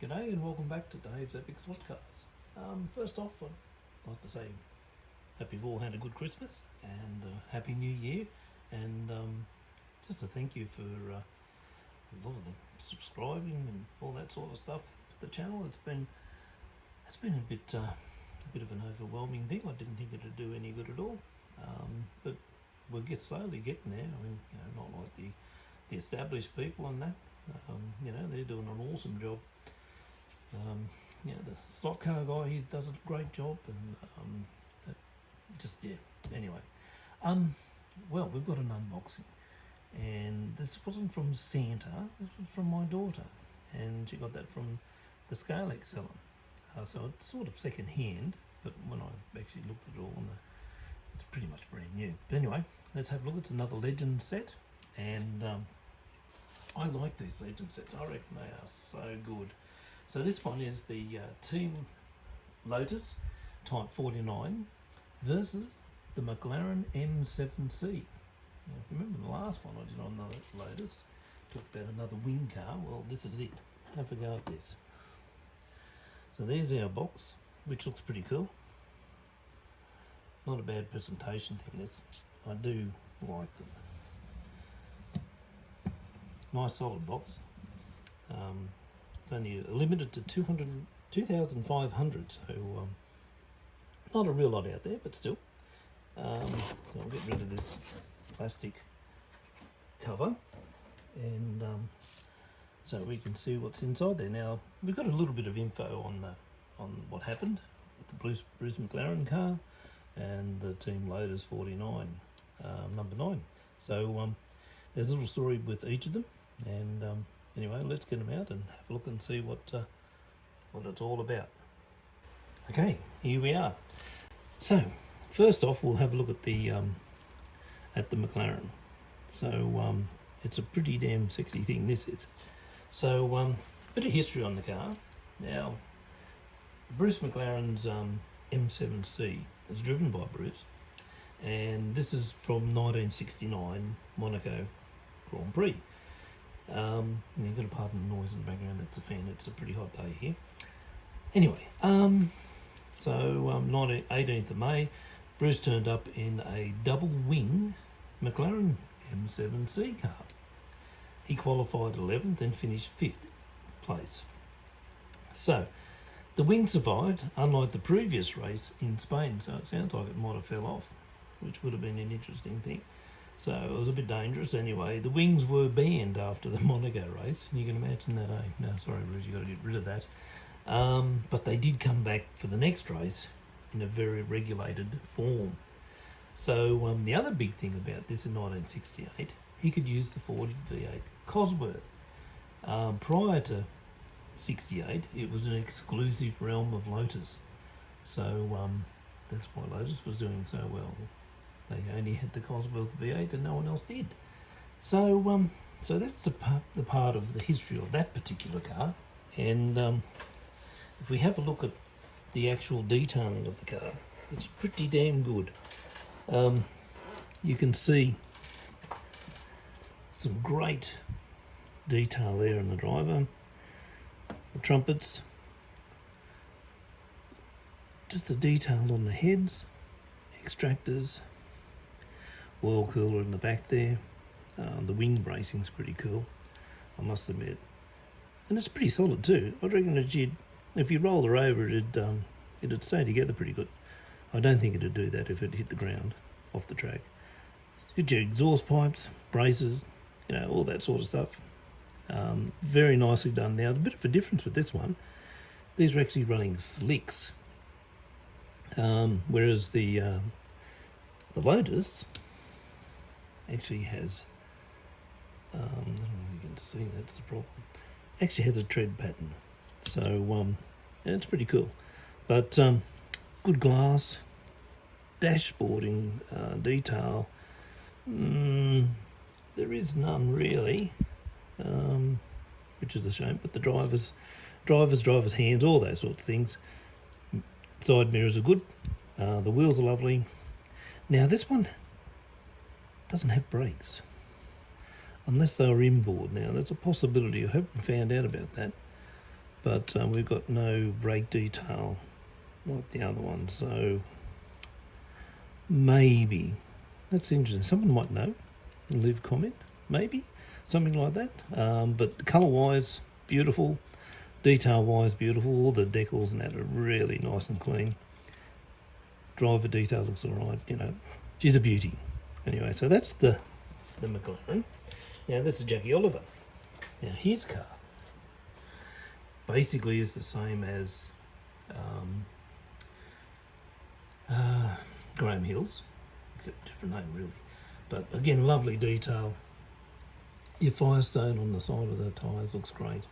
G'day and welcome back to Dave's Epic Slot Cars. First off, I'd like to say hope you've all had a good Christmas and Happy New Year, and just a thank you for a lot of the subscribing and all that sort of stuff for the channel. It's been a bit of an overwhelming thing. I didn't think it'd do any good at all, but we're slowly getting there. I mean, not like the established people and that. They're doing an awesome job. The slot car guy, he does a great job, and anyway, well, we've got an unboxing, and this wasn't from Santa, this was from my daughter, and she got that from the Scalextric seller, so it's sort of second hand, but when I actually looked at it all, it's pretty much brand new. But anyway, let's have a look. It's another Legend set, and I like these Legend sets. I reckon they are so good. So this one is the Team Lotus Type 49 versus the Mclaren M7c. Now, if you remember the last one I did on the Lotus, talked about another wing car. Well, this is it. Have a go at this. So there's our box, which looks pretty cool. Not a bad presentation thing, this. I do like them. Nice solid box. It's only limited to 2,500, so not a real lot out there, but still. So I'll get rid of this plastic cover, and so we can see what's inside there. Now we've got a little bit of info on what happened with the Bruce McLaren car and the Team Lotus 49 number 9. So there's a little story with each of them, and anyway, let's get them out and have a look and see what it's all about. Okay, here we are. So first off, we'll have a look at the McLaren. So it's a pretty damn sexy thing, this is. So bit of history on the car. Now, Bruce McLaren's M7c is driven by Bruce, and this is from 1969 Monaco Grand Prix. You've got to pardon the noise in the background, that's a fan, it's a pretty hot day here. Anyway, so 18th of May, Bruce turned up in a double wing McLaren M7c car. He qualified 11th and finished 5th place. So the wing survived, unlike the previous race in Spain, so it sounds like it might have fell off, which would have been an interesting thing. So it was a bit dangerous anyway. The wings were banned after the Monaco race. You can imagine that, eh? No, sorry, Bruce, you got to get rid of that. But they did come back for the next race in a very regulated form. So the other big thing about this in 1968, he could use the Ford V8 Cosworth. Prior to 68, it was an exclusive realm of Lotus. So that's why Lotus was doing so well. They only had the Cosworth V8 and no one else did. So so that's the part of the history of that particular car. And if we have a look at the actual detailing of the car, it's pretty damn good. You can see some great detail there in the driver, the trumpets, just the detail on the heads, extractors, oil cooler in the back there. The wing bracing's pretty cool, I must admit, and it's pretty solid too. I reckon that if you roll her over, it'd stay together pretty good. I don't think it'd do that if it hit the ground off the track. Get your exhaust pipes, braces, all that sort of stuff. Very nicely done. Now, a bit of a difference with this one, these are actually running slicks, whereas the Lotus actually has, I don't know if you can see, that's the problem, actually has a tread pattern. So yeah, it's pretty cool. But good glass, dashboarding detail, there is none really, which is a shame, but the driver's hands, all those sorts of things. Side mirrors are good, the wheels are lovely. Now this one doesn't have brakes, unless they were inboard. Now that's a possibility. I haven't found out about that. but we've got no brake detail like the other one, so maybe that's interesting. Someone might know and leave a comment, maybe something like that. But colour wise, beautiful. Detail wise, beautiful. All the decals and that are really nice and clean. Driver detail looks alright, you know, she's a beauty. Anyway, so that's the McLaren. Now this is Jackie Oliver. Now his car basically is the same as Graham Hill's, except different name really. But again, lovely detail. Your Firestone on the side of the tyres looks great.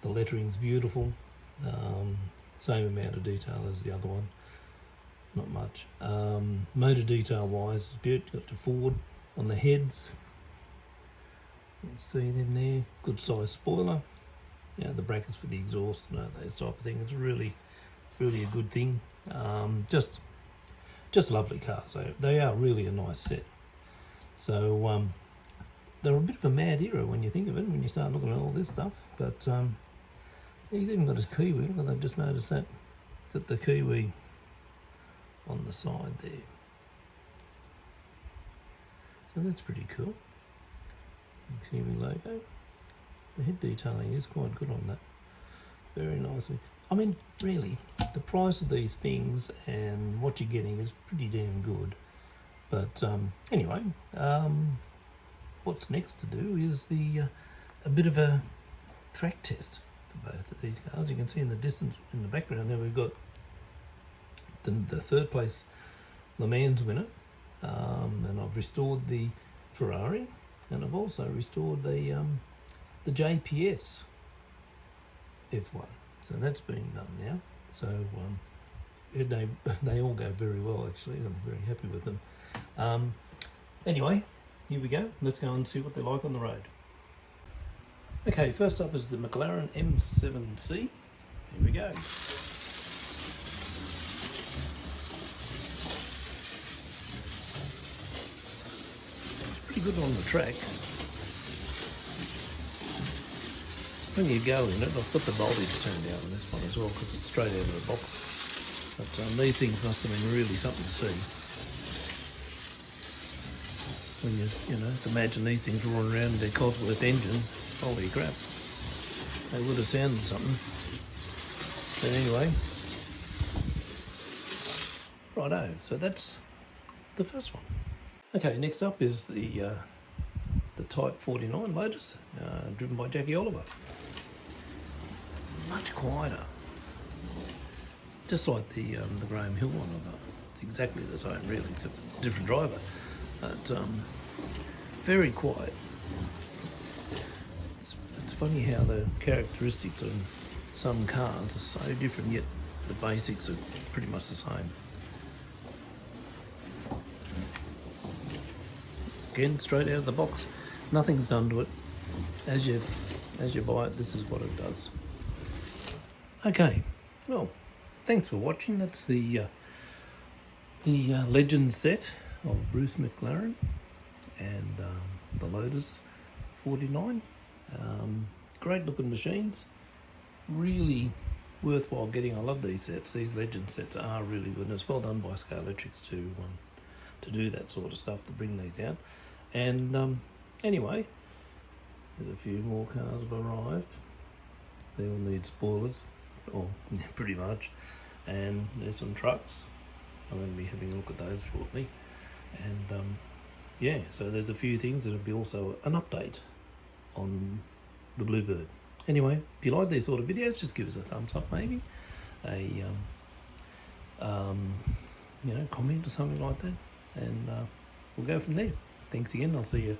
The lettering's beautiful. Same amount of detail as the other one. Not much. Motor detail wise, it's beautiful. Got the Ford on the heads. You can see them there. Good size spoiler. You know, the brackets for the exhaust, you know, that type of thing. It's really a good thing. Just lovely cars. They are really a nice set. So they're a bit of a mad era when you think of it, when you start looking at all this stuff. But he's even got his Kiwi. Look, I've just noticed that the Kiwi on the side there. So that's pretty cool. The Kiwi logo. The head detailing is quite good on that. Very nicely. I mean, really, the price of these things and what you're getting is pretty damn good. But anyway, what's next to do is a bit of a track test for both of these cars. You can see in the distance in the background there we've got the third place Le Mans winner, and I've restored the Ferrari, and I've also restored the JPS F1. So that's been done now. So they all go very well actually. I'm very happy with them. Anyway, here we go. Let's go and see what they're like on the road. Okay, first up is the Mclaren M7c. Here we go. It's pretty good on the track. When you go in it, I've got the voltage turned down on this one as well because it's straight out of the box. But these things must have been really something to see. When you know, imagine these things roaring around in their Cosworth engine, holy crap, they would have sounded something. But anyway, righto, so that's the first one. Okay, next up is the Type 49 Lotus, driven by Jackie Oliver. Much quieter, just like the Graham Hill one. It's exactly the same, really, except a different driver. But very quiet. It's funny how the characteristics of some cars are so different, yet the basics are pretty much the same. Again, straight out of the box. Nothing's done to it. As you buy it, this is what it does. Okay, well, thanks for watching. That's the Legend set of Bruce McLaren and the Lotus 49. Great looking machines. Really worthwhile getting. I love these sets. These Legend sets are really good, and it's well done by Scalextric to do that sort of stuff, to bring these out. And anyway, there's a few more cars have arrived. They all need spoilers, or pretty much. And there's some trucks. I'm going to be having a look at those shortly. And yeah, so there's a few things. There'll be also an update on the Bluebird. Anyway, if you like these sort of videos, just give us a thumbs up, maybe a you know, comment or something like that, and we'll go from there. Thanks again. I'll see you.